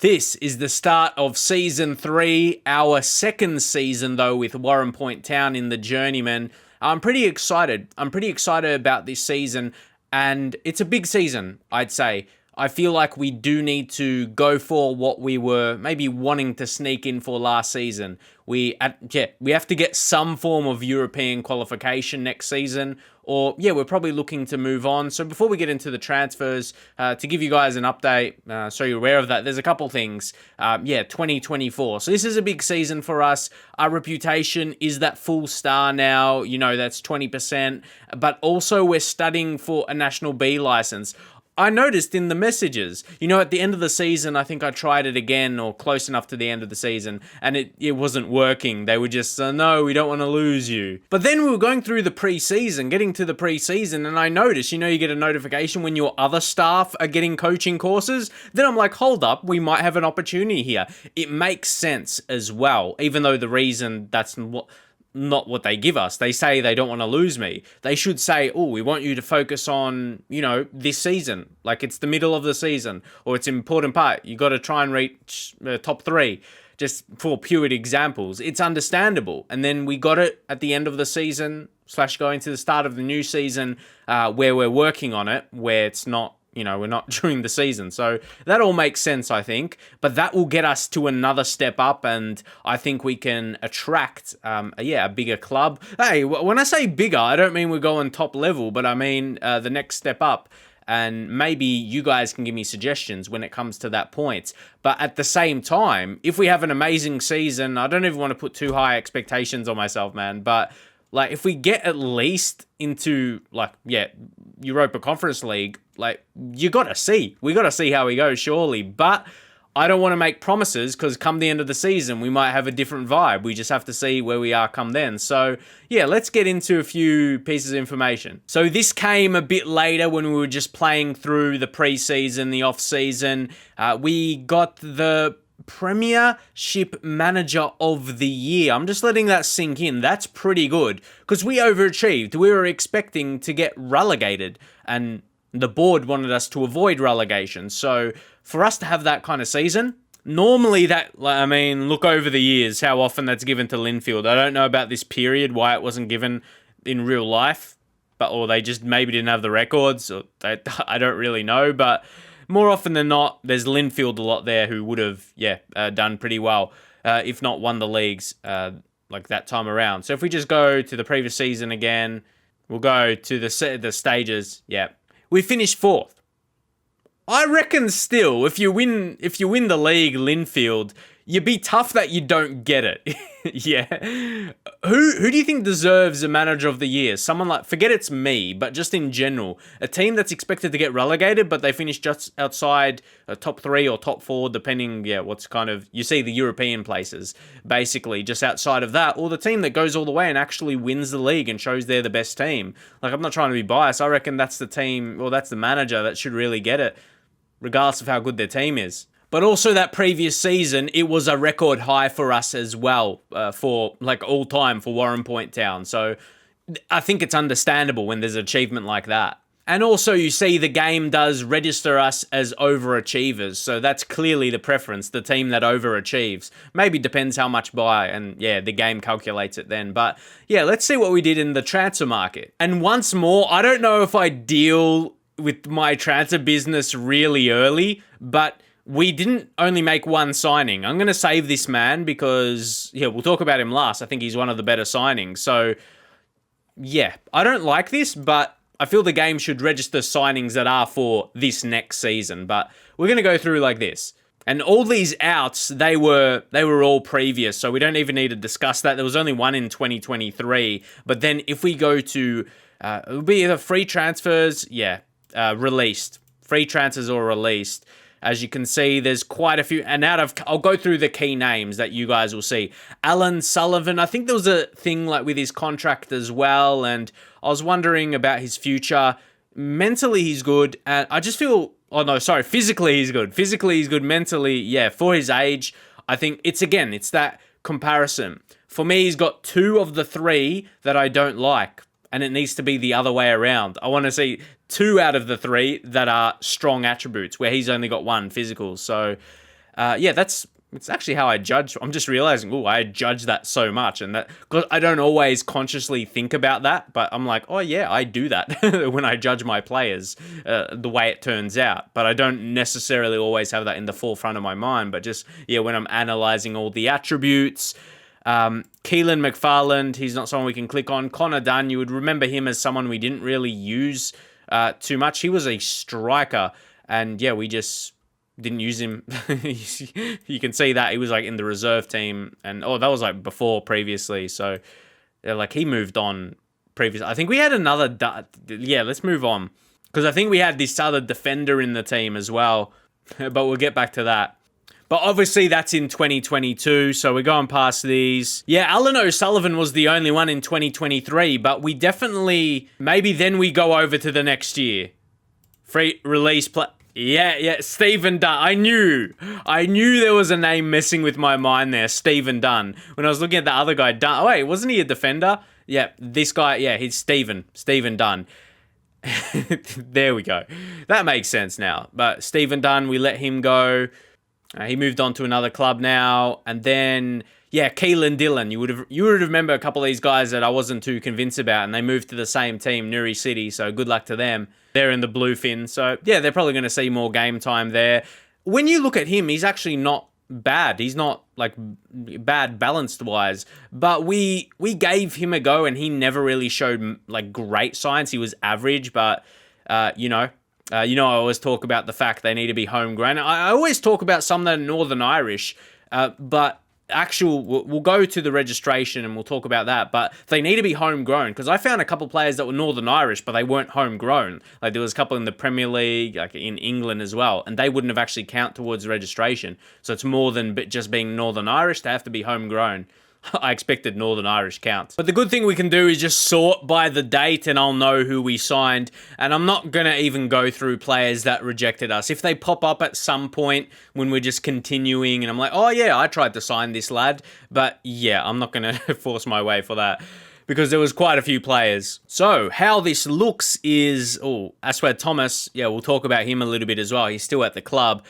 This is the start of Season 3, our second season though with Warrenpoint Town in the Journeyman. I'm pretty excited. I'm pretty excited about this season, and it's a big season, I'd say. I feel like we do need to go for what we were maybe wanting to sneak in for last season. We have to get some form of European qualification next season, or we're probably looking to move on. So before we get into the transfers, to give you guys an update, so you're aware of that, there's a couple things. 2024. So this is a big season for us. Our reputation is that full star now, that's 20%, but also we're studying for a National B license. I noticed in the messages, at the end of the season, I think I tried it again or close enough to the end of the season, and it wasn't working. They were just, no, we don't want to lose you. But then we were going through the preseason, getting to the preseason, and I noticed, you get a notification when your other staff are getting coaching courses. Then I'm like, hold up, we might have an opportunity here. It makes sense as well, even though the reason that's not what they give us. They say they don't want to lose me. They should say, oh, we want you to focus on, this season. Like it's the middle of the season, or it's an important part. You got to try and reach top 3, just for pure examples. It's understandable. And then we got it at the end of the season / going to the start of the new season, where we're working on it, where it's not, we're not during the season. So that all makes sense, I think. But that will get us to another step up, and I think we can attract a bigger club. Hey, when I say bigger, I don't mean we're going top level, but I mean the next step up. And maybe you guys can give me suggestions when it comes to that point. But at the same time, if we have an amazing season, I don't even want to put too high expectations on myself, man. But if we get at least into Europa Conference League, we got to see how we go, surely. But I don't want to make promises, because come the end of the season, we might have a different vibe. We just have to see where we are come then. So let's get into a few pieces of information. So this came a bit later when we were just playing through the preseason, the off season. We got the Premiership Manager of the Year. I'm just letting that sink in. That's pretty good, because we overachieved. We were expecting to get relegated, and the board wanted us to avoid relegation. So for us to have that kind of season, normally look over the years how often that's given to Linfield. I don't know about this period, why it wasn't given in real life, or they just maybe didn't have the records, or I don't really know, but more often than not, there's Linfield a lot there who would have, done pretty well, if not won the leagues that time around. So if we just go to the previous season again, we'll go to the stages. We finished 4th. I reckon still, if you win the league, Linfield, you'd be tough that you don't get it. Who do you think deserves a Manager of the Year? Someone forget it's me, but just in general, a team that's expected to get relegated, but they finish just outside top 3 or top 4, depending, what's kind of, you see the European places, basically, just outside of that, or the team that goes all the way and actually wins the league and shows they're the best team. I'm not trying to be biased. I reckon that's the team, or that's the manager that should really get it, regardless of how good their team is. But also that previous season, it was a record high for us as well, for all time for Warrenpoint Town. So I think it's understandable when there's an achievement like that. And also you see the game does register us as overachievers. So that's clearly the preference, the team that overachieves. Maybe depends how much by, and the game calculates it then. But let's see what we did in the transfer market. And once more, I don't know if I deal with my transfer business really early, but we didn't only make one signing. I'm going to save this man because, we'll talk about him last. I think he's one of the better signings. So, I don't like this, but I feel the game should register signings that are for this next season. But we're going to go through like this. And all these outs, they were all previous, so we don't even need to discuss that. There was only one in 2023. But then if we go to, it would be either free transfers, released. Free transfers or released. As you can see, there's quite a few. And I'll go through the key names that you guys will see. Alan Sullivan, I think there was a thing with his contract as well. And I was wondering about his future. Mentally, he's good. And I just feel, physically he's good. Physically, he's good. Mentally, for his age, I think it's that comparison. For me, he's got 2 of the 3 that I don't like. And it needs to be the other way around. I want to see 2 out of the 3 that are strong attributes, where he's only got 1 physical. So Yeah, it's actually how I judge. I'm just realizing, I judge that so much, and that because I don't always consciously think about that, but I'm like, oh yeah, I do that when I judge my players, the way it turns out. But I don't necessarily always have that in the forefront of my mind. But just when I'm analyzing all the attributes. Keelan McFarland, he's not someone we can click on. Connor Dunn, you would remember him as someone we didn't really use too much. He was a striker, and we just didn't use him. You can see that he was like in the reserve team, and that was like before previously. So like he moved on previously. I think we had another. Let's move on because I think we had this other defender in the team as well, but we'll get back to that. But obviously that's in 2022, so we're going past these. Yeah, Alan O'Sullivan was the only one in 2023, but we definitely, maybe then we go over to the next year. Free release play. Yeah, Stephen Dunn. I knew there was a name messing with my mind there, Stephen Dunn. When I was looking at the other guy, Dunn. Oh, wait, wasn't he a defender? Yeah, this guy, he's Stephen Dunn. There we go. That makes sense now. But Stephen Dunn, we let him go. He moved on to another club now, and then Keelan Dillon. You would remember a couple of these guys that I wasn't too convinced about, and they moved to the same team, Newry City. So good luck to them. They're in the Bluefin, so they're probably going to see more game time there. When you look at him, he's actually not bad. He's not like bad balanced wise, but we gave him a go, and he never really showed like great signs. He was average, but I always talk about the fact they need to be homegrown. I always talk about some that are Northern Irish, but we'll go to the registration and we'll talk about that, but they need to be homegrown because I found a couple players that were Northern Irish, but they weren't homegrown. Like there was a couple in the Premier League, like in England as well, and they wouldn't have actually count towards the registration. So it's more than just being Northern Irish, they have to be homegrown. I expected Northern Irish counts. But the good thing we can do is just sort by the date and I'll know who we signed. And I'm not going to even go through players that rejected us. If they pop up at some point when we're just continuing and I'm like, oh yeah, I tried to sign this lad. But I'm not going to force my way for that because there was quite a few players. So how this looks is, Aswad Thomas, we'll talk about him a little bit as well. He's still at the club.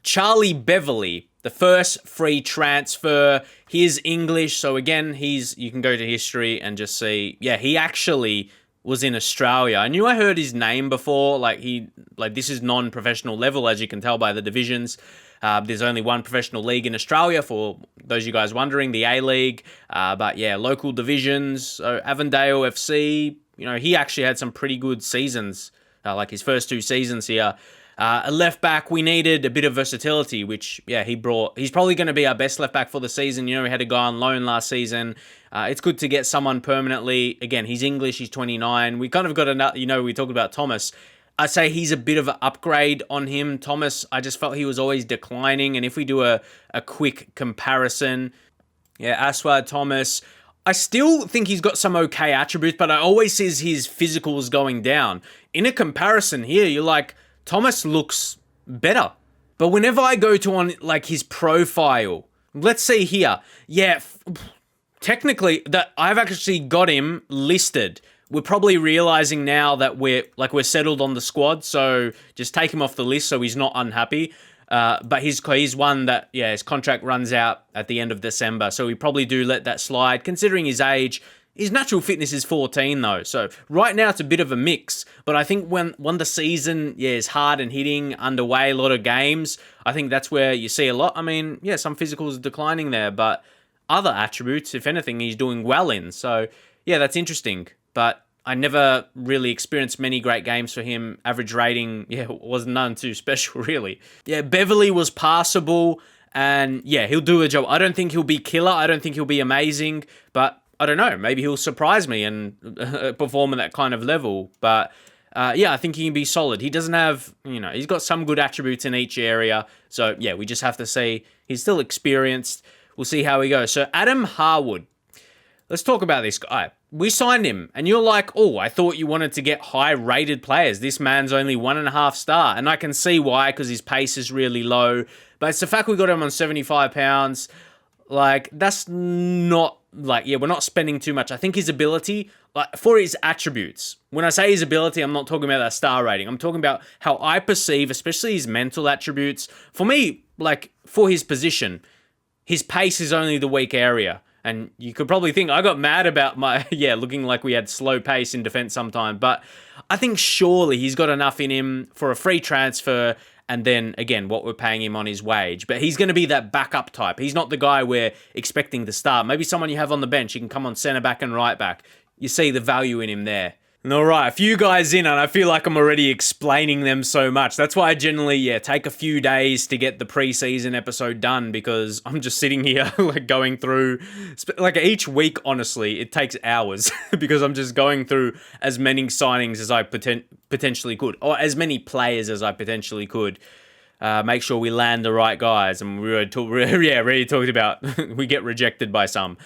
Charlie Beverley, the first free transfer. He's English, so again, you can go to history and just see, he actually was in Australia. I knew I heard his name before, this is non-professional level, as you can tell by the divisions. There's only one professional league in Australia, for those of you guys wondering, the A-League. But local divisions, so Avondale FC, he actually had some pretty good seasons, like his first 2 seasons here. A left back, we needed a bit of versatility, which, he brought. He's probably going to be our best left back for the season. We had a guy on loan last season. It's good to get someone permanently. Again, he's English, he's 29. We kind of got another, we talked about Thomas. I'd say he's a bit of an upgrade on him. Thomas, I just felt he was always declining. And if we do a quick comparison, Aswad Thomas, I still think he's got some okay attributes, but I always see his physicals going down. In a comparison here, you're like, Thomas looks better. But whenever I go to on his profile, let's see here. Technically that I've actually got him listed. We're probably realizing now that we're settled on the squad, so just take him off the list so he's not unhappy. But he's one that, his contract runs out at the end of December, so we probably do let that slide considering his age. His natural fitness is 14 though, so right now it's a bit of a mix. But I think when the season is hard and hitting underway, a lot of games, I think that's where you see a lot. I mean, some physicals are declining there, but other attributes, if anything, he's doing well in. So that's interesting. But I never really experienced many great games for him. Average rating, was none too special really. Beverley was passable, and he'll do a job. I don't think he'll be killer. I don't think he'll be amazing, but I don't know, maybe he'll surprise me and perform at that kind of level. But I think he can be solid. He doesn't have, he's got some good attributes in each area. So we just have to see. He's still experienced. We'll see how he goes. So Adam Harwood, let's talk about this guy. We signed him and you're like, I thought you wanted to get high rated players. This man's only 1.5 star. And I can see why, because his pace is really low. But it's the fact we got him on £75. That's not, we're not spending too much. I think his ability, for his attributes, when I say his ability, I'm not talking about that star rating. I'm talking about how I perceive, especially his mental attributes. For me, like, for his position, his pace is only the weak area. And you could probably think I got mad about my, looking like we had slow pace in defense sometime. But I think surely he's got enough in him for a free transfer. And then, again, what we're paying him on his wage. But he's going to be that backup type. He's not the guy we're expecting to start. Maybe someone you have on the bench. He can come on centre back and right back. You see the value in him there. And all right, a few guys in, and I feel like I'm already explaining them so much. That's why I generally, take a few days to get the preseason episode done, because I'm just sitting here like going through, like each week, honestly, it takes hours because I'm just going through as many signings as I potentially could, or as many players as I potentially could. Make sure we land the right guys. And we already talked about we get rejected by some.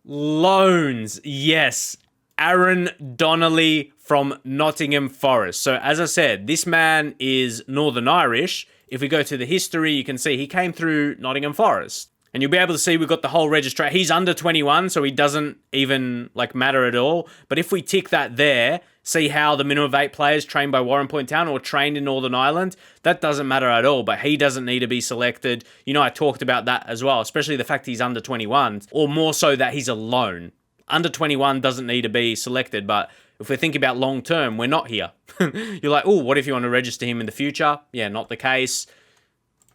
Loans, yes. Aaron Donnelly from Nottingham Forest. So as I said, this man is Northern Irish. If we go to the history, you can see he came through Nottingham Forest. And you'll be able to see we've got the whole registration. He's under 21, so he doesn't even matter at all. But if we tick that there, see how the minimum of 8 players trained by Warrenpoint Town or trained in Northern Ireland, that doesn't matter at all. But he doesn't need to be selected. I talked about that as well, especially the fact he's under 21, or more so that he's a loan. Under 21 doesn't need to be selected, but if we think about long term, we're not here. You're like, oh, what if you want to register him in the future? Yeah, not the case,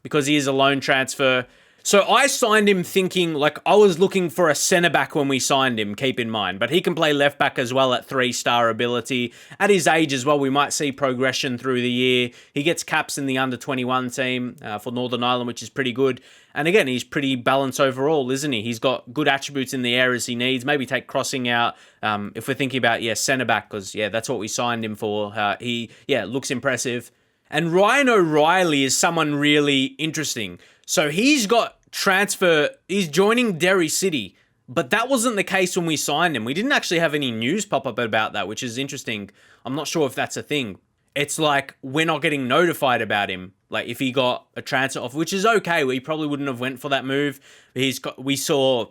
because he is a loan transfer. So I signed him thinking, I was looking for a centre-back when we signed him, keep in mind. But he can play left-back as well at 3-star ability. At his age as well, we might see progression through the year. He gets caps in the under-21 team for Northern Ireland, which is pretty good. And again, he's pretty balanced overall, isn't he? He's got good attributes in the areas he needs. Maybe take crossing out if we're thinking about, centre-back, because, that's what we signed him for. He looks impressive. And Ryan O'Reilly is someone really interesting. So he's joining Derry City, but that wasn't the case when we signed him. We didn't actually have any news pop up about that, which is interesting. I'm not sure if that's a thing. It's like we're not getting notified about him. Like if he got a transfer off, which is okay. We probably wouldn't have went for that move. I saw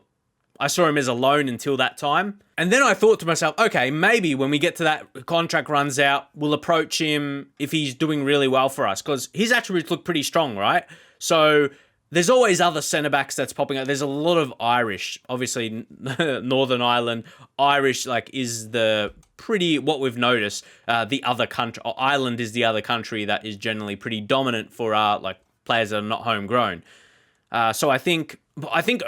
him as a loan until that time. And then I thought to myself, okay, maybe when we get to that contract runs out, we'll approach him if he's doing really well for us, because his attributes look pretty strong, right? So there's always other centre-backs that's popping up. There's a lot of Irish. Obviously, Northern Ireland. Irish, is the pretty, what we've noticed, the other country. Ireland is the other country that is generally pretty dominant for players that are not homegrown. So I think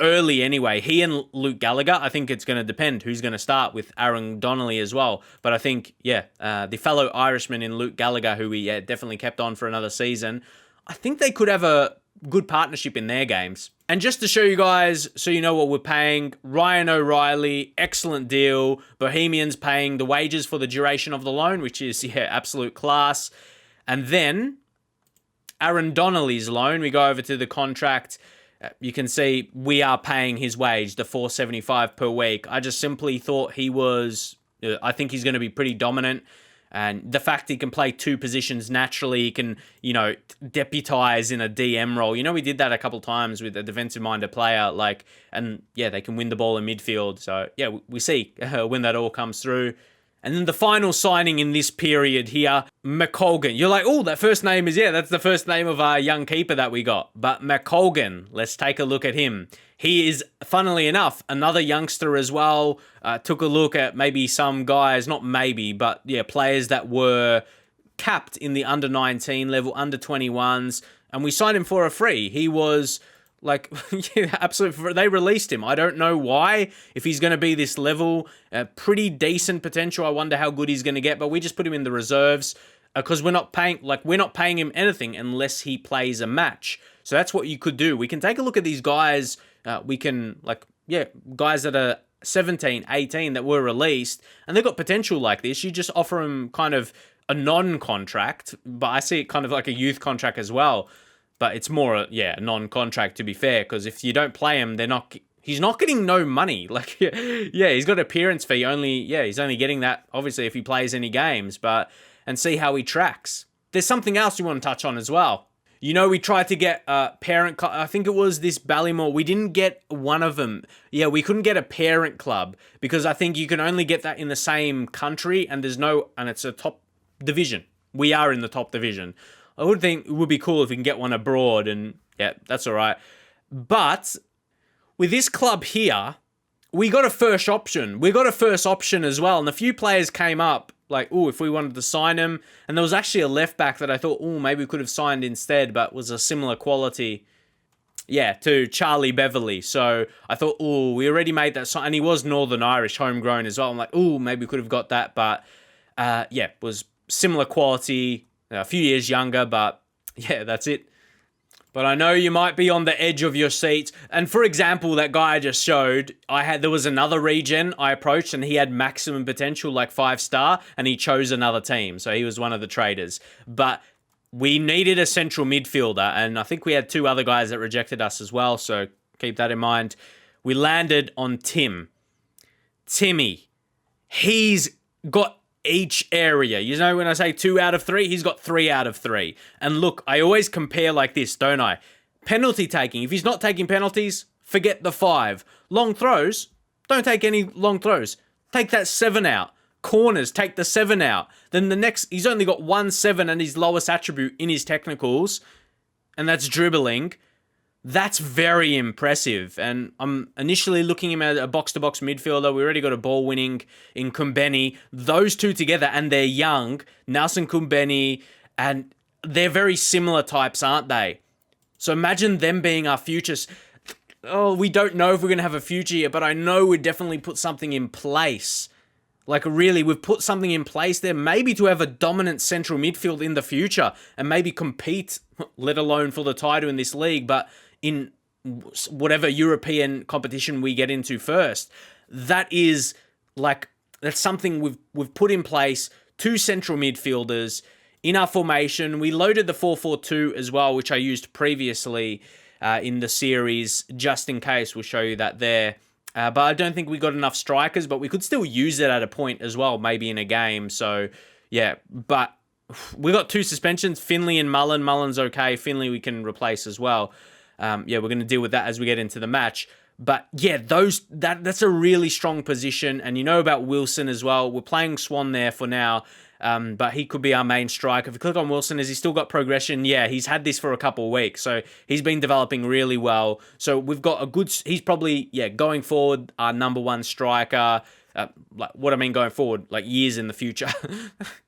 early anyway, he and Luke Gallagher, I think it's going to depend who's going to start with Aaron Donnelly as well. But I think, the fellow Irishman in Luke Gallagher, who we definitely kept on for another season, I think they could have a good partnership in their games. And just to show you guys, so you know what we're paying, Ryan O'Reilly, excellent deal. Bohemians paying the wages for the duration of the loan, which is, absolute class. And then Aaron Donnelly's loan, we go over to the contract. You can see we are paying his wage, the $4.75 per week. I just simply thought I think he's going to be pretty dominant. And the fact he can play 2 positions naturally, he can, deputize in a DM role. We did that a couple times with a defensive-minded player, they can win the ball in midfield. So, we see when that all comes through. And then the final signing in this period here, McColgan. You're like, oh, that first name is, that's the first name of our young keeper that we got. But McColgan, let's take a look at him. He is, funnily enough, another youngster as well. Took a look at maybe some guys, not maybe, but players that were capped in the under-19 level, under-21s, and we signed him for a free. He was absolutely. They released him. I don't know why. If he's going to be this level, pretty decent potential. I wonder how good he's going to get. But we just put him in the reserves because we're not paying him anything unless he plays a match. So that's what you could do. We can take a look at these guys. Guys that are 17, 18 that were released, and they've got potential like this. You just offer them kind of a non-contract, but I see it kind of like a youth contract as well. But it's more, a non-contract, to be fair, because if you don't play him, he's not getting no money. He's got appearance fee only. He's only getting that, obviously, if he plays any games, and see how he tracks. There's something else you want to touch on as well. We tried to get a parent club. I think it was this Ballymore. We didn't get one of them. We couldn't get a parent club because I think you can only get that in the same country, and it's a top division. We are in the top division. I would think it would be cool if we can get one abroad, and yeah, that's all right. But with this club here, we got a first option. We got a first option as well, and a few players came up, like, oh, if we wanted to sign him. And there was actually a left back that I thought, oh, maybe we could have signed instead, but was a similar quality, yeah, to Charlie Beverley. So I thought, oh, we already made that sign. And he was Northern Irish, homegrown as well. I'm like, oh, maybe we could have got that. But yeah, was similar quality, a few years younger, but yeah, that's it. But I know you might be on the edge of your seat. And for example, that guy I just showed, there was another regen I approached and he had maximum potential, like 5-star, and he chose another team. So he was one of the traders. But we needed a central midfielder, and I think we had 2 other guys that rejected us as well. So keep that in mind. We landed on Timmy. He's got each area. You know, when I say 2 out of 3, he's got 3 out of 3. And look, I always compare like this, don't I? Penalty taking. If he's not taking penalties, forget the 5. Long throws, don't take any long throws. Take that 7 out. Corners, take the 7 out. Then the next, he's only got 1 7 and his lowest attribute in his technicals, and that's dribbling. That's very impressive. And I'm initially looking him at a box-to-box midfielder. We already got a ball winning in Kumbeni. Those 2 together, and they're young, Nelson Kumbeni, and they're very similar types, aren't they? So imagine them being our futures. Oh, we don't know if we're going to have a future yet, but I know we definitely put something in place. Like, really, we've put something in place there, maybe to have a dominant central midfield in the future and maybe compete, let alone for the title in this league, but in whatever European competition we get into first. That's something we've put in place. 2 central midfielders in our formation. We loaded the 4-4-2 as well, which I used previously in the series, just in case. We'll show you that there. But I don't think we got enough strikers, but we could still use it at a point as well, maybe in a game. So, yeah, but we got 2 suspensions, Finley and Mullen. Mullen's okay. Finley we can replace as well. Yeah, we're going to deal with that as we get into the match. But yeah, that's a really strong position. And you know about Wilson as well. We're playing Swan there for now, but he could be our main striker. If you click on Wilson, has he still got progression? Yeah, he's had this for a couple of weeks. So he's been developing really well. So we've got he's probably, yeah, going forward, our number 1 striker. Like what I mean going forward, like years in the future.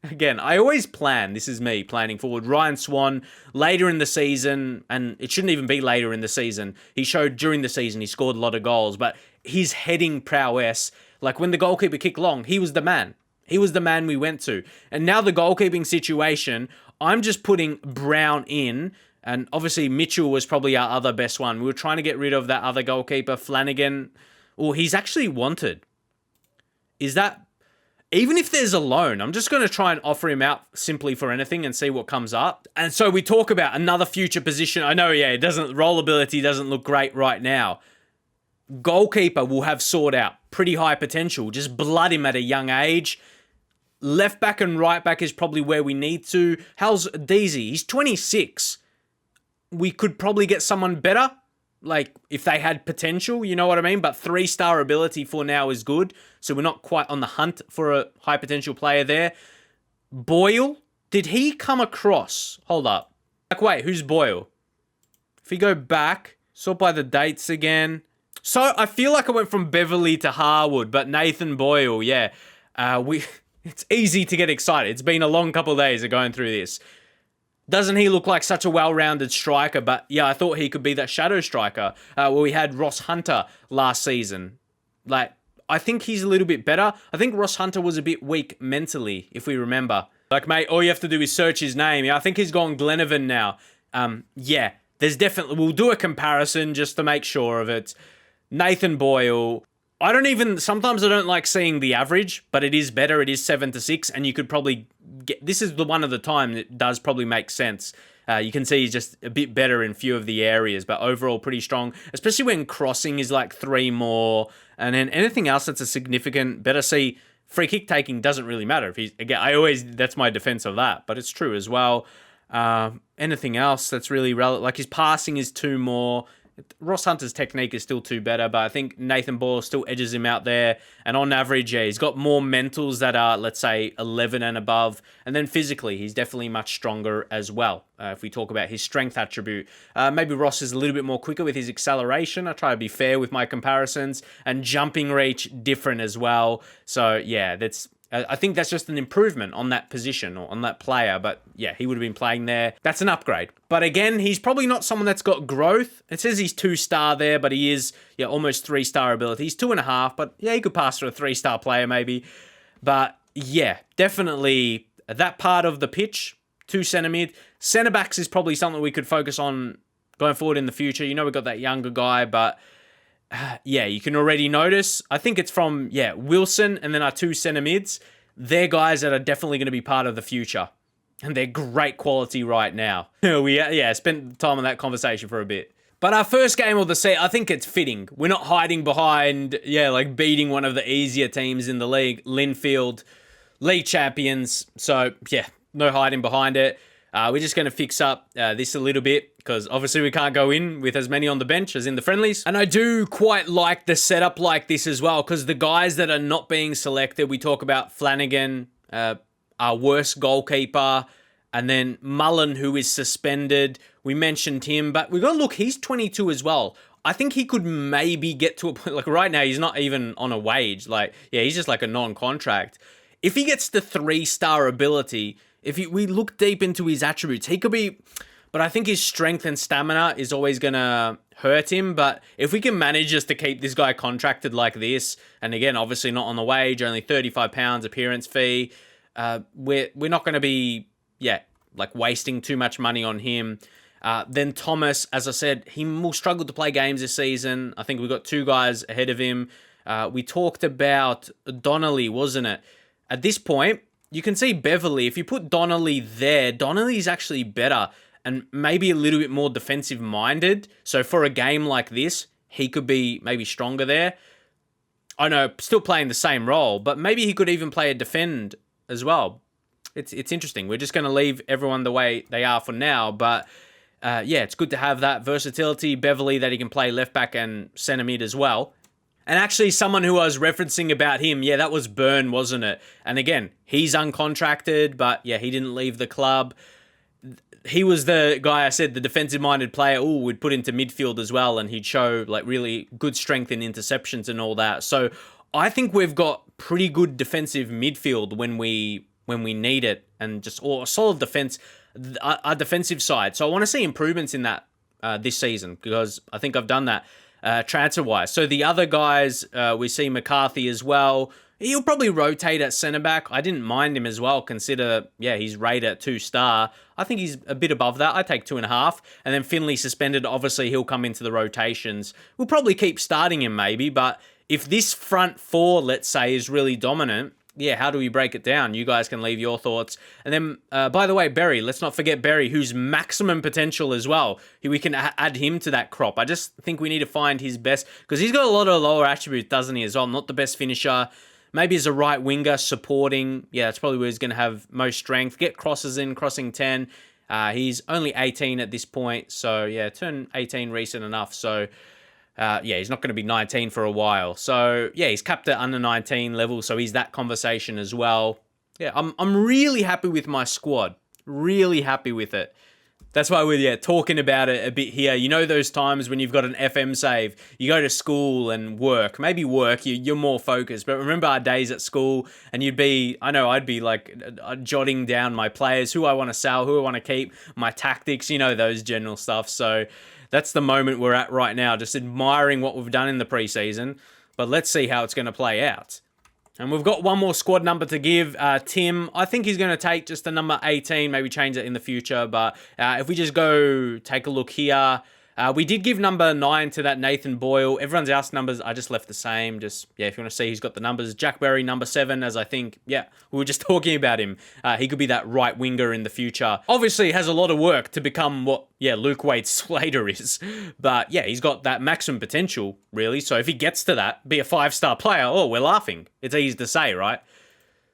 Again, I always plan. This is me planning forward. Ryan Swan, later in the season, and it shouldn't even be later in the season. He showed during the season he scored a lot of goals, but his heading prowess, like when the goalkeeper kicked long, he was the man. He was the man we went to. And now the goalkeeping situation, I'm just putting Brown in, and obviously Mitchell was probably our other best one. We were trying to get rid of that other goalkeeper, Flanagan. Oh, he's actually wanted. Is that, even if there's a loan, I'm just going to try and offer him out simply for anything and see what comes up. And so we talk about another future position. I know, yeah, roll ability doesn't look great right now. Goalkeeper will have sought out pretty high potential. Just blood him at a young age. Left back and right back is probably where we need to. How's Deasy? He's 26. We could probably get someone better. Like, if they had potential, you know what I mean? But 3-star ability for now is good. So we're not quite on the hunt for a high potential player there. Boyle, did he come across? Hold up. Like, wait, who's Boyle? If we go back, sort by the dates again. So I feel like I went from Beverly to Harwood, but Nathan Boyle, yeah. It's easy to get excited. It's been a long couple of days of going through this. Doesn't he look like such a well-rounded striker? But yeah, I thought he could be that shadow striker where we had Ross Hunter last season. Like, I think he's a little bit better. I think Ross Hunter was a bit weak mentally, if we remember. Like, mate, all you have to do is search his name. Yeah, I think he's gone Glenavon now. Yeah, there's definitely... We'll do a comparison just to make sure of it. Nathan Boyle... Sometimes I don't like seeing the average, but it is better. It is 7-6, and you could probably get... This is the one of the time that does probably make sense. You can see he's just a bit better in few of the areas, but overall pretty strong, especially when crossing is like 3 more, and then anything else that's a significant... Better see, free kick taking doesn't really matter. If he's... Again, that's my defense of that, but it's true as well. Anything else that's really relevant, like his passing is 2 more... Ross Hunter's technique is still too better, but I think Nathan Boyle still edges him out there. And on average, yeah, he's got more mentals that are, let's say, 11 and above. And then physically, he's definitely much stronger as well. If we talk about his strength attribute, maybe Ross is a little bit more quicker with his acceleration. I try to be fair with my comparisons. And jumping reach, different as well. So, yeah, I think that's just an improvement on that position or on that player. But yeah, he would have been playing there. That's an upgrade. But again, he's probably not someone that's got growth. It says he's 2-star there, but he is, yeah, almost 3-star ability. He's 2.5, but yeah, he could pass for a 3-star player maybe. But yeah, definitely that part of the pitch, 2 centre mid. Centre backs is probably something we could focus on going forward in the future. You know, we've got that younger guy, but yeah, you can already notice. I think it's from, yeah, Wilson and then our 2 centre mids. They're guys that are definitely going to be part of the future. And they're great quality right now. We spent time on that conversation for a bit. But our first game of the season, I think it's fitting. We're not hiding behind, like beating one of the easier teams in the league, Linfield, league champions. So, yeah, no hiding behind it. We're just going to fix up this a little bit because obviously we can't go in with as many on the bench as in the friendlies. And I do quite like the setup like this as well because the guys that are not being selected, we talk about Flanagan, our worst goalkeeper, and then Mullen, who is suspended. We mentioned him, but we got to look, he's 22 as well. I think he could maybe get to a point, like right now, he's not even on a wage. Like, yeah, he's just like a non-contract. If he gets the 3-star ability, we look deep into his attributes, he could be, but I think his strength and stamina is always going to hurt him. But if we can manage just to keep this guy contracted like this, and again, obviously not on the wage, only £35 appearance fee, we're not going to be, like wasting too much money on him. Then Thomas, as I said, he will struggle to play games this season. I think we've got 2 guys ahead of him. We talked about Donnelly, wasn't it? At this point, you can see Beverly. If you put Donnelly there, Donnelly's actually better and maybe a little bit more defensive-minded. So for a game like this, he could be maybe stronger there. I know, still playing the same role, but maybe he could even play a defend as well. It's interesting. We're just going to leave everyone the way they are for now, but it's good to have that versatility. Beverly, that he can play left back and centre mid as well. And actually, someone who I was referencing about him, that was Byrne, wasn't it? And again, he's uncontracted, but yeah, he didn't leave the club. He was the guy I said, the defensive-minded player, we'd put into midfield as well, and he'd show like really good strength in interceptions and all that. So I think we've got pretty good defensive midfield when we need it, and just a solid defense, our defensive side. So I want to see improvements in that this season because I think I've done that transfer-wise. So the other guys, we see McCarthy as well. He'll probably rotate at centre-back. I didn't mind him as well. Consider, he's rated at 2-star. I think he's a bit above that. I take 2.5. And then Finley suspended. Obviously, he'll come into the rotations. We'll probably keep starting him maybe, but if this front 4, let's say, is really dominant, how do we break it down? You guys can leave your thoughts. And then, by the way, Berry. Let's not forget Berry, who's maximum potential as well. We can add him to that crop. I just think we need to find his best, because he's got a lot of lower attributes, doesn't he, as well? Not the best finisher. Maybe as a right winger, supporting. That's probably where he's going to have most strength. Get crosses in, crossing 10. He's only 18 at this point. So, turn 18 recent enough. So, he's not going to be 19 for a while. So, he's capped at under 19 level, so he's that conversation as well. I'm really happy with my squad. Really happy with it. That's why we're talking about it a bit here. You know those times when you've got an FM save, you go to school and work. Maybe work, you're more focused. But remember our days at school, and I'd be like jotting down my players, who I want to sell, who I want to keep, my tactics, those general stuff. So that's the moment we're at right now, just admiring what we've done in the preseason. But let's see how it's going to play out. And we've got one more squad number to give. Tim, I think he's going to take just the number 18, maybe change it in the future. But if we just go take a look here, we did give number 9 to that Nathan Boyle. Everyone's else numbers I just left the same. Just, if you want to see, he's got the numbers. Jack Berry, number 7, as I think, we were just talking about him. He could be that right winger in the future. Obviously, he has a lot of work to become what, Luke Wade Slater is. But, he's got that maximum potential, really. So if he gets to that, be a 5-star player, we're laughing. It's easy to say, right?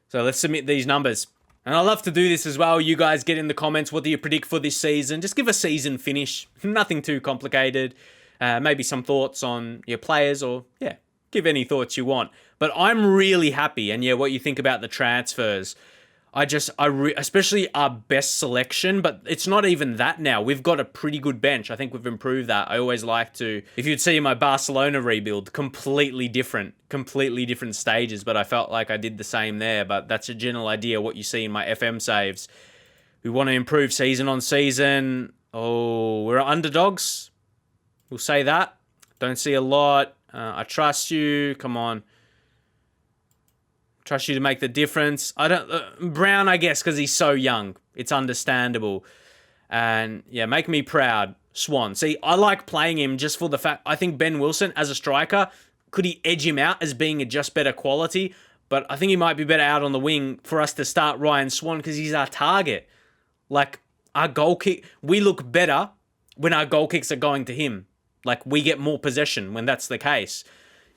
So let's submit these numbers. And I love to do this as well. You guys get in the comments, what do you predict for this season? Just give a season finish. Nothing too complicated. maybe some thoughts on your players, or yeah, give any thoughts you want. But I'm really happy, and yeah, what you think about the transfers. Especially our best selection, but it's not even that now. We've got a pretty good bench. I think we've improved that. I always like to, if you'd see my Barcelona rebuild, completely different stages, but I felt like I did the same there. But that's a general idea what you see in my FM saves. We want to improve season on season. Oh, we're underdogs. We'll say that. Don't see a lot. I trust you. Come on. Trust you to make the difference. Brown, I guess, because he's so young. It's understandable. And yeah, make me proud, Swan. See, I like playing him just for the fact, I think Ben Wilson, as a striker, could he edge him out as being a just better quality? But I think he might be better out on the wing for us to start Ryan Swan, because he's our target. Like, our goal kick, we look better when our goal kicks are going to him. Like, we get more possession when that's the case.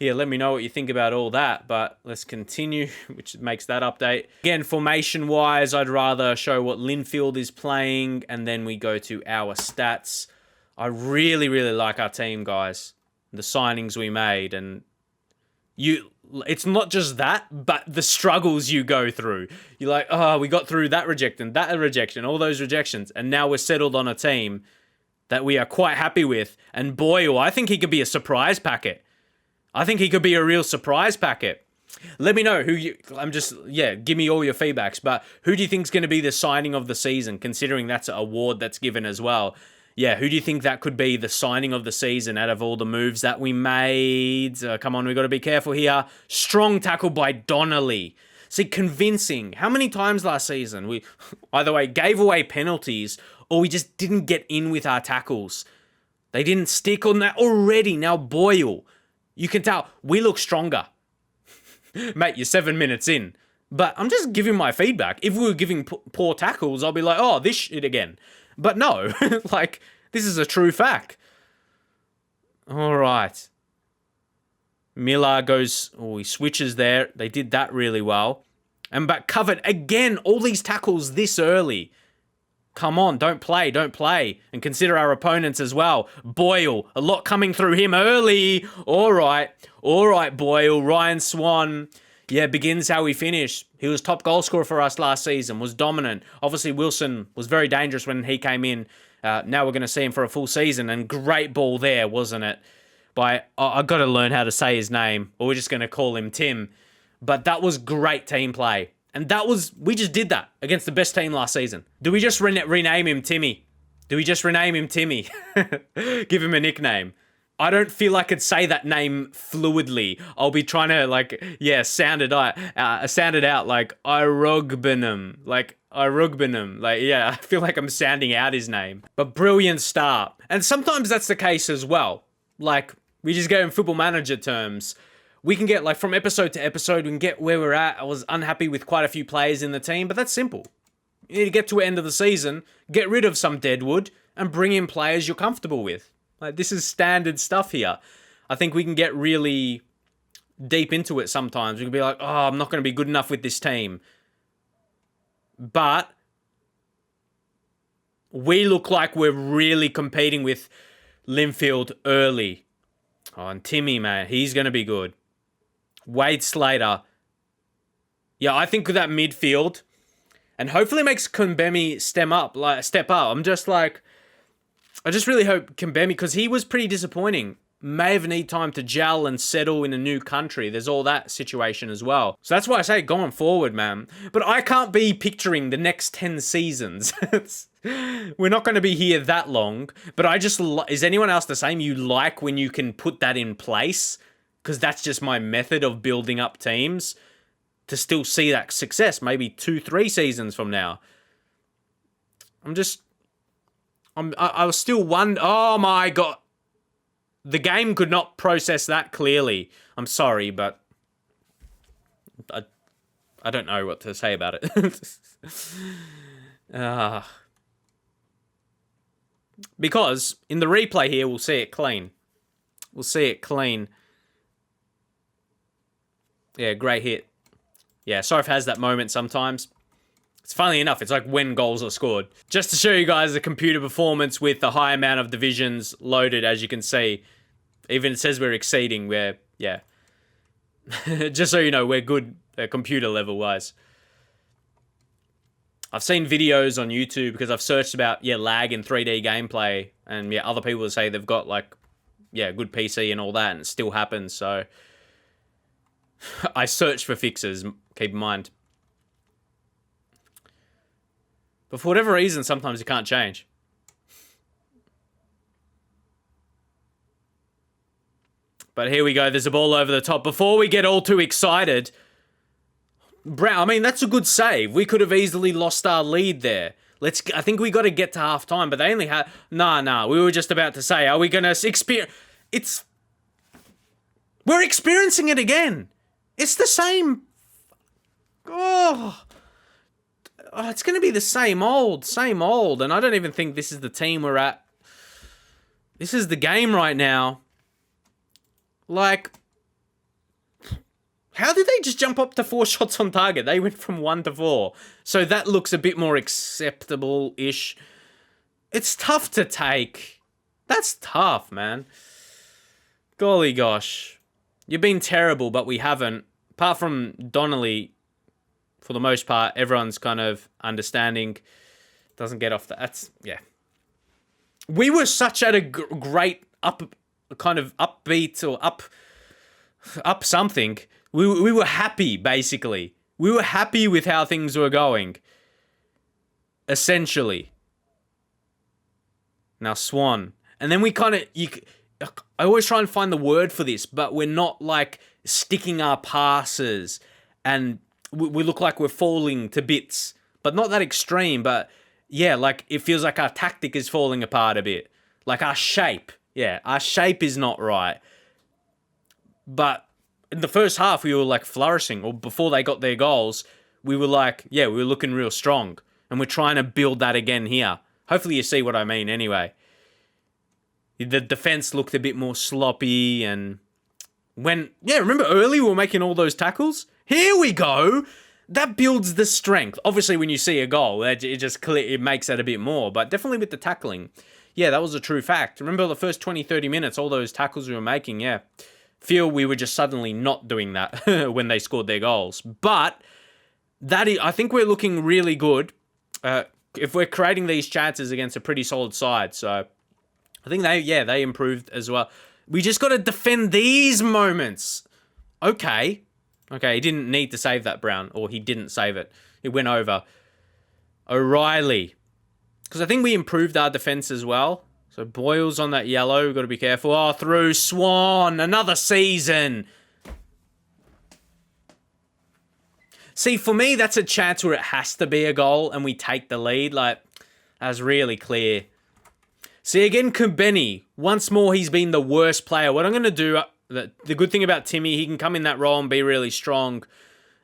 Yeah, let me know what you think about all that, but let's continue, which makes that update. Again, formation-wise, I'd rather show what Linfield is playing, and then we go to our stats. I really, really like our team, guys. The signings we made, and it's not just that, but the struggles you go through. You're like, oh, we got through that rejection, all those rejections, and now we're settled on a team that we are quite happy with. And Boyle, I think he could be a surprise packet. I think he could be a real surprise packet. Let me know give me all your feedbacks, but who do you think is going to be the signing of the season, considering that's an award that's given as well? Yeah, who do you think that could be the signing of the season out of all the moves that we made? Come on, we've got to be careful here. Strong tackle by Donnelly. See, convincing. How many times last season we either way gave away penalties, or we just didn't get in with our tackles? They didn't stick on that already. Now Boyle. You can tell we look stronger. Mate, you're 7 minutes in. But I'm just giving my feedback. If we were giving poor tackles, I'll be like, oh, this shit again. But no, like, this is a true fact. All right. Miller goes, he switches there. They did that really well. But covered again, all these tackles this early. Come on, don't play. And consider our opponents as well. Boyle, a lot coming through him early. All right, Boyle. Ryan Swan, yeah, begins how we finish. He was top goal scorer for us last season, was dominant. Obviously, Wilson was very dangerous when he came in. Now we're going to see him for a full season, and great ball there, wasn't it? I've got to learn how to say his name, or we're just going to call him Tim. But that was great team play. And we just did that against the best team last season. Do we just rename him Timmy? Give him a nickname. I don't feel I could say that name fluidly. I'll be trying to, sound it out. Like, Irugbenham. I feel like I'm sounding out his name. But brilliant start. And sometimes that's the case as well. Like, we just go in Football Manager terms. We can get, from episode to episode, we can get where we're at. I was unhappy with quite a few players in the team, but that's simple. You need to get to the end of the season, get rid of some deadwood, and bring in players you're comfortable with. This is standard stuff here. I think we can get really deep into it sometimes. We can be like, oh, I'm not going to be good enough with this team. But we look like we're really competing with Linfield early. Oh, and Timmy, man, he's going to be good. Wade Slater. Yeah, I think with that midfield, and hopefully makes Kimbemi step up. I just really hope Kimbemi, because he was pretty disappointing. May have need time to gel and settle in a new country. There's all that situation as well. So that's why I say going forward, man. But I can't be picturing the next 10 seasons. We're not going to be here that long. But is anyone else the same? You like when you can put that in place? Because that's just my method of building up teams to still see that success. Maybe 2-3 seasons from now. I was still wondering. Oh my God. The game could not process that clearly. I'm sorry, but I don't know what to say about it. Because in the replay here, we'll see it clean. Yeah, great hit. Yeah, Sorf has that moment sometimes. It's funnily enough, it's like when goals are scored. Just to show you guys the computer performance with the high amount of divisions loaded, as you can see. Even it says we're exceeding, yeah. Just so you know, we're good computer level wise. I've seen videos on YouTube because I've searched about, lag in 3D gameplay. And other people say they've got like, good PC and all that, and it still happens. So I searched for fixes, keep in mind. But for whatever reason, sometimes you can't change. But here we go. There's a ball over the top. Before we get all too excited, Brown, I mean, that's a good save. We could have easily lost our lead there. I think we got to get to halftime, but they only had... Nah. We were just about to say, are we going to experience... We're experiencing it again. It's the same... It's going to be the same old. And I don't even think this is the team we're at. This is the game right now. Like, how did they just jump up to 4 shots on target? They went from 1 to 4. So that looks a bit more acceptable-ish. It's tough to take. That's tough, man. Golly gosh. You've been terrible, but we haven't. Apart from Donnelly, for the most part, everyone's kind of understanding. Doesn't get off the... That's... Yeah. We were such at a great kind of upbeat or up something. We were happy, basically. We were happy with how things were going. Essentially. Now, Swan. And then we kind of... I always try and find the word for this, but we're not, like, sticking our passes. And we look like we're falling to bits. But not that extreme, but... Yeah, like, it feels like our tactic is falling apart a bit. Like, our shape. Yeah, our shape is not right. But in the first half, we were, like, flourishing. Or before they got their goals, we were like, we were looking real strong. And we're trying to build that again here. Hopefully you see what I mean anyway. The defense looked a bit more sloppy. And remember early we were making all those tackles? Here we go. That builds the strength. Obviously, when you see a goal, it makes that a bit more. But definitely with the tackling. Yeah, that was a true fact. Remember the first 20, 30 minutes, all those tackles we were making, Feel we were just suddenly not doing that when they scored their goals. But I think we're looking really good if we're creating these chances against a pretty solid side. So I think they improved as well. We just got to defend these moments. Okay, he didn't need to save that, Brown, or he didn't save it. It went over. O'Reilly. Because I think we improved our defense as well. So Boyle's on that yellow. We've got to be careful. Oh, through Swan. Another season. See, for me, that's a chance where it has to be a goal and we take the lead. Like, that's really clear. See, again, Kubeni. Once more, he's been the worst player. What I'm going to do... The good thing about Timmy, he can come in that role and be really strong.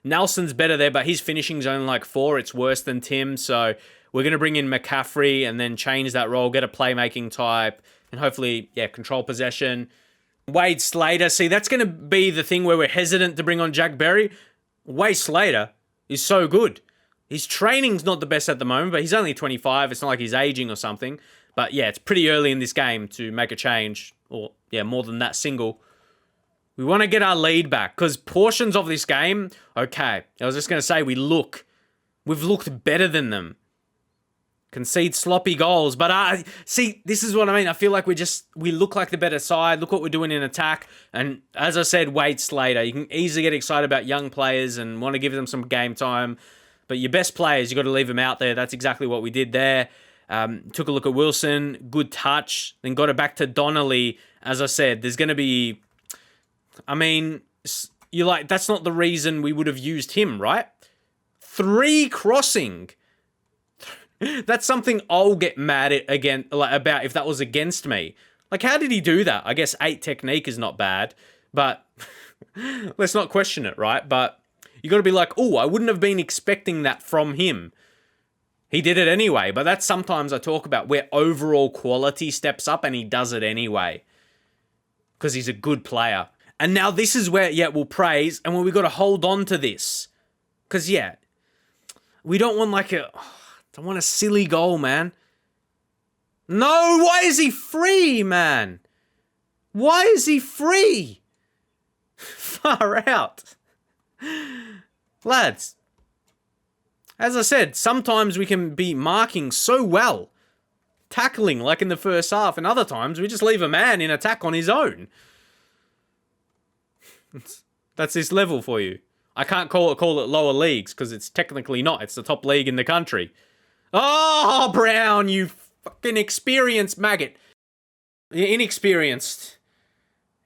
Nelson's better there, but his finishing's only like 4. It's worse than Tim, so we're going to bring in McCaffrey and then change that role, get a playmaking type, and hopefully, control possession. Wade Slater, see, that's going to be the thing where we're hesitant to bring on Jack Berry. Wade Slater is so good. His training's not the best at the moment, but he's only 25. It's not like he's aging or something. But it's pretty early in this game to make a change, or more than that single. We want to get our lead back, because portions of this game, I was just going to say, we've looked better than them. Concede sloppy goals, but see, this is what I mean. I feel like we look like the better side. Look what we're doing in attack. And as I said, Wade Slater, you can easily get excited about young players and want to give them some game time. But your best players, you got to leave them out there. That's exactly what we did there. Took a look at Wilson, good touch, then got it back to Donnelly. As I said, there's going to be... I mean, that's not the reason we would have used him, right? 3 crossing. That's something I'll get mad at about if that was against me. Like, how did he do that? I guess 8 technique is not bad, but let's not question it, right? But you got to be like, oh, I wouldn't have been expecting that from him. He did it anyway, but that's sometimes I talk about where overall quality steps up and he does it anyway. Because he's a good player. And now this is where, we'll praise, and we got to hold on to this. Because, We don't want like don't want a silly goal, man. No, why is he free, man? Why is he free? Far out. Lads, as I said, sometimes we can be marking so well, tackling like in the first half, and other times we just leave a man in attack on his own. That's this level for you. I can't call it lower leagues because it's technically not. It's the top league in the country. Oh, Brown, you fucking experienced maggot. Inexperienced.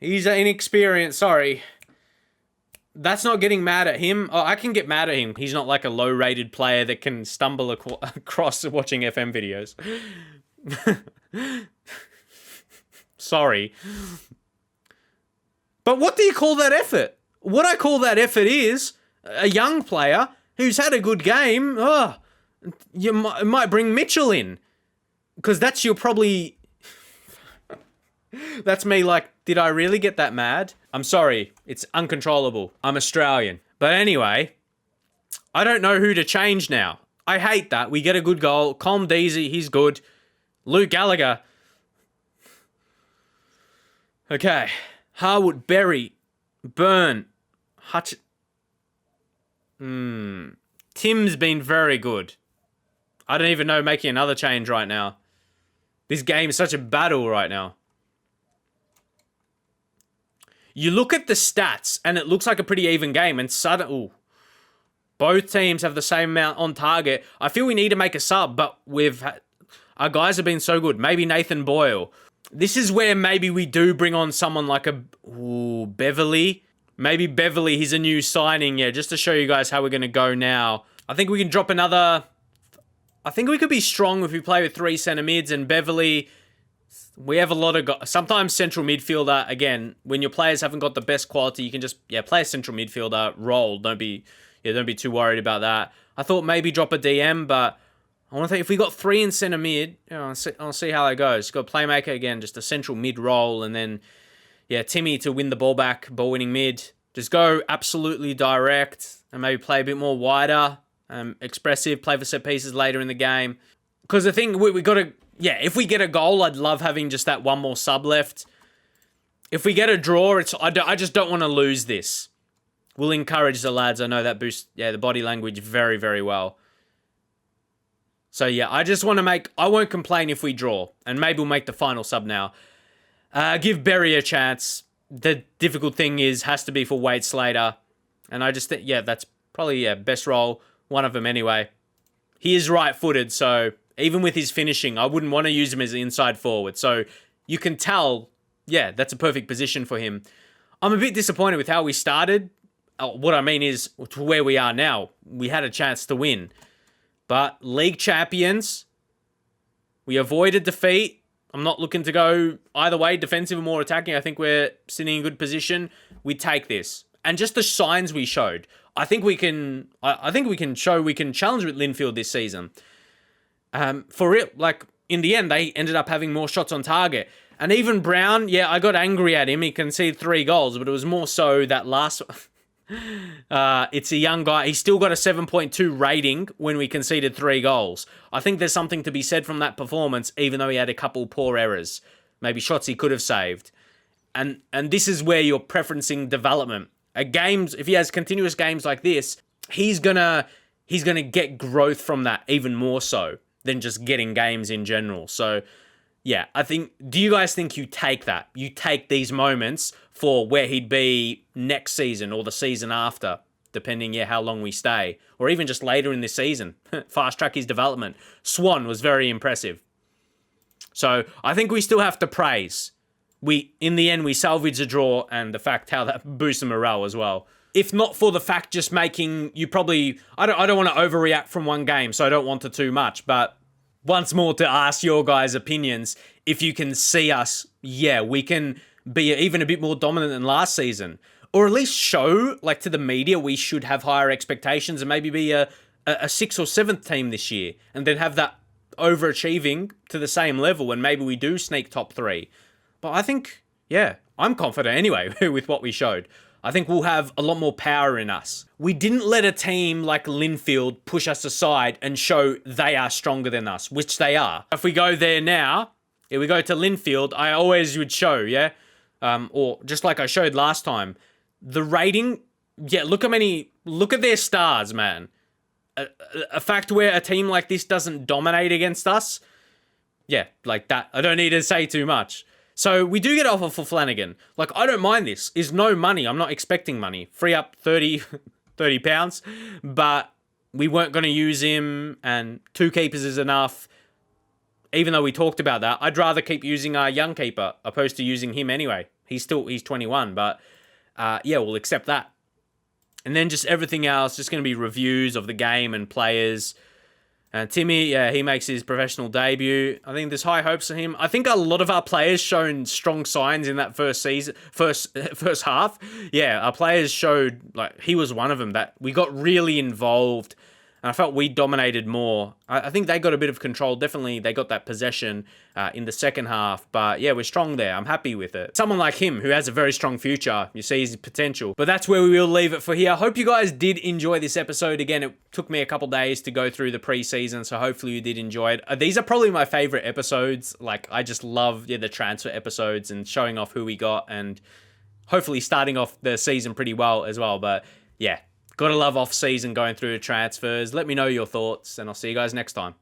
He's inexperienced, sorry. That's not getting mad at him. Oh, I can get mad at him. He's not like a low-rated player that can stumble across watching FM videos. Sorry. But what do you call that effort? What I call that effort is a young player who's had a good game. Oh, you might bring Mitchell in. Because that's your probably... That's me like, did I really get that mad? I'm sorry, it's uncontrollable. I'm Australian. But anyway, I don't know who to change now. I hate that. We get a good goal. Colm Deasy, he's good. Luke Gallagher. Okay. Harwood, Berry, Byrne, Hutch... Tim's been very good. I don't even know making another change right now. This game is such a battle right now. You look at the stats, and it looks like a pretty even game, and suddenly, both teams have the same amount on target. I feel we need to make a sub, but our guys have been so good. Maybe Nathan Boyle. This is where maybe we do bring on someone like Beverly. Maybe Beverly, he's a new signing, yeah, just to show you guys how we're going to go now. I think we can drop another... I think we could be strong if we play with 3 centre mids, and Beverly... We have a lot of... Sometimes central midfielder, again, when your players haven't got the best quality, you can just, play a central midfielder role. Don't be too worried about that. I thought maybe drop a DM, but I want to think if we got 3 in centre mid, I'll see how that goes. Got playmaker again, just a central mid role, and then, Timmy to win the ball back, ball winning mid. Just go absolutely direct, and maybe play a bit more wider, expressive, play for set pieces later in the game. Because the thing, we got to... if we get a goal, I'd love having just that one more sub left. If we get a draw, I just don't want to lose this. We'll encourage the lads. I know that boosts the body language very, very well. So I just want to make... I won't complain if we draw. And maybe we'll make the final sub now. Give Berry a chance. The difficult thing has to be for Wade Slater. And I just think, that's probably best role. One of them anyway. He is right-footed, so... Even with his finishing, I wouldn't want to use him as an inside forward. So you can tell, that's a perfect position for him. I'm a bit disappointed with how we started. What I mean is to where we are now. We had a chance to win. But league champions, we avoided defeat. I'm not looking to go either way, defensive or more attacking. I think we're sitting in good position. We take this. And just the signs we showed. I think we can show we can challenge with Linfield this season. For it, in the end, they ended up having more shots on target. And even Brown, I got angry at him. He conceded 3 goals, but it was more so that last... it's a young guy. He's still got a 7.2 rating when we conceded 3 goals. I think there's something to be said from that performance, even though he had a couple poor errors. Maybe shots he could have saved. And this is where you're preferencing development. If he has continuous games like this, he's gonna get growth from that even more so than just getting games in general. So, I think... Do you guys think you take that? You take these moments for where he'd be next season or the season after, depending, how long we stay. Or even just later in this season. Fast track his development. Swan was very impressive. So, I think we still have to praise. In the end, we salvaged a draw and the fact how that boosts the morale as well. If not for the fact just making you probably... I don't want to overreact from one game, so I don't want to too much. But once more to ask your guys' opinions, if you can see us, we can be even a bit more dominant than last season. Or at least show, to the media, we should have higher expectations and maybe be a 6th or 7th team this year. And then have that overachieving to the same level and maybe we do sneak top 3. But I think, I'm confident anyway with what we showed. I think we'll have a lot more power in us. We didn't let a team like Linfield push us aside and show they are stronger than us, which they are. If we go there now, if we go to Linfield, I always would show, yeah? Or just like I showed last time, the rating, yeah, look at their stars, man. A fact where a team like this doesn't dominate against us, yeah, like that. I don't need to say too much. So we do get offer for Flanagan. Like, I don't mind this. Is no money. I'm not expecting money. Free up 30 pounds. But we weren't going to use him, and 2 keepers is enough. Even though we talked about that, I'd rather keep using our young keeper opposed to using him anyway. He's 21, but yeah, we'll accept that. And then just everything else, just going to be reviews of the game and players. Timmy, yeah, he makes his professional debut. I think there's high hopes for him. I think a lot of our players shown strong signs in that first half. Yeah, our players showed, like, he was one of them that we got really involved. And I felt we dominated more. I think they got a bit of control. Definitely, they got that possession in the second half. But yeah, we're strong there. I'm happy with it. Someone like him who has a very strong future. You see his potential. But that's where we will leave it for here. I hope you guys did enjoy this episode. Again, it took me a couple days to go through the preseason, so hopefully you did enjoy it. These are probably my favorite episodes. Like, I just love the transfer episodes and showing off who we got and hopefully starting off the season pretty well as well. But yeah. Gotta love off-season going through the transfers. Let me know your thoughts, and I'll see you guys next time.